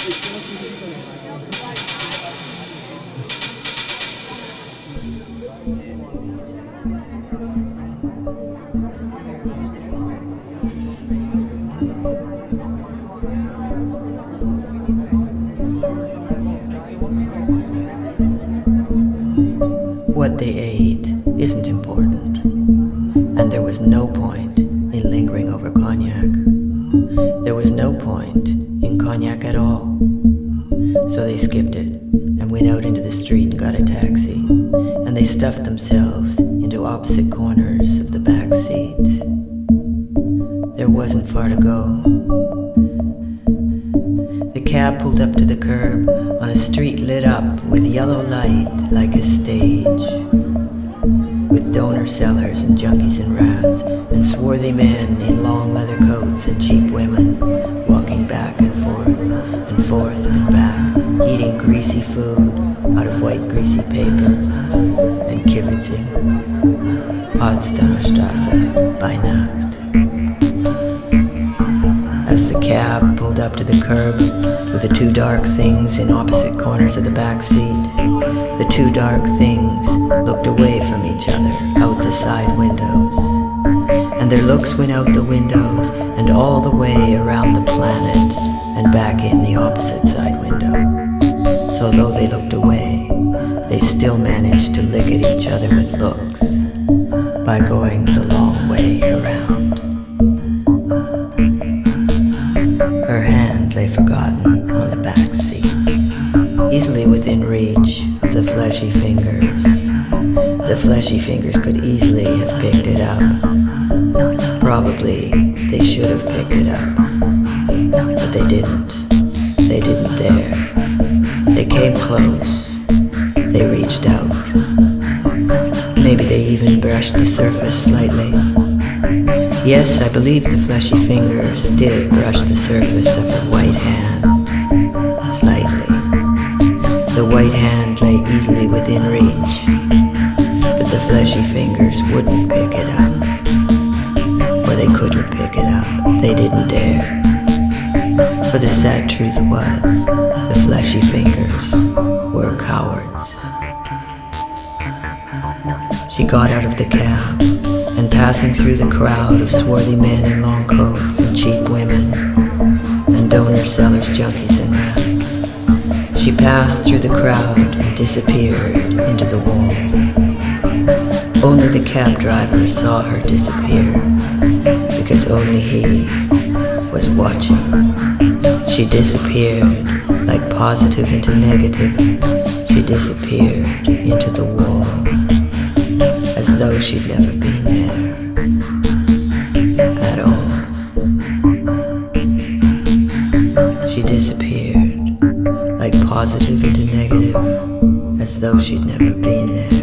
What they ate isn't important, and there was no point in lingering over cognac. There was no point in cognac at all. So they skipped it and went out into the street and got a taxi, and they stuffed themselves into opposite corners of the back seat. There wasn't far to go. The cab pulled up to the curb on a street lit up with yellow light like a stage, with donor sellers and junkies and rats, and swarthy men in long leather coats and cheap women walking back and forth and back, eating greasy food out of white greasy paper and kibitzing Potsdamer Straße by Nacht. As the cab pulled up to the curb with the two dark things in opposite corners of the back seat, the two dark things looked away from each other out the side windows, and their looks went out the windows and all the way around the planet and back in the opposite side window. So though they looked away, they still managed to lick at each other with looks by going the long way around. Her hand lay forgotten on the back seat, easily within reach of the fleshy fingers. The fleshy fingers could easily have picked it up. Probably they should have picked it up, but they didn't. They didn't dare. They came close. They reached out. Maybe they even brushed the surface slightly. Yes, I believe the fleshy fingers did brush the surface of the white hand slightly. The white hand lay easily within reach, but the fleshy fingers wouldn't pick it up. Or they couldn't pick it up. They didn't dare. For the sad truth was, the fleshy fingers were cowards. She got out of the cab, and passing through the crowd of swarthy men in long coats and cheap women, and donor sellers, junkies and rats, she passed through the crowd and disappeared into the wall. Only the cab driver saw her disappear, because only he was watching. She disappeared like positive into negative. She disappeared into the wall, as though she'd never been there at all. She disappeared like positive into negative, as though she'd never been there.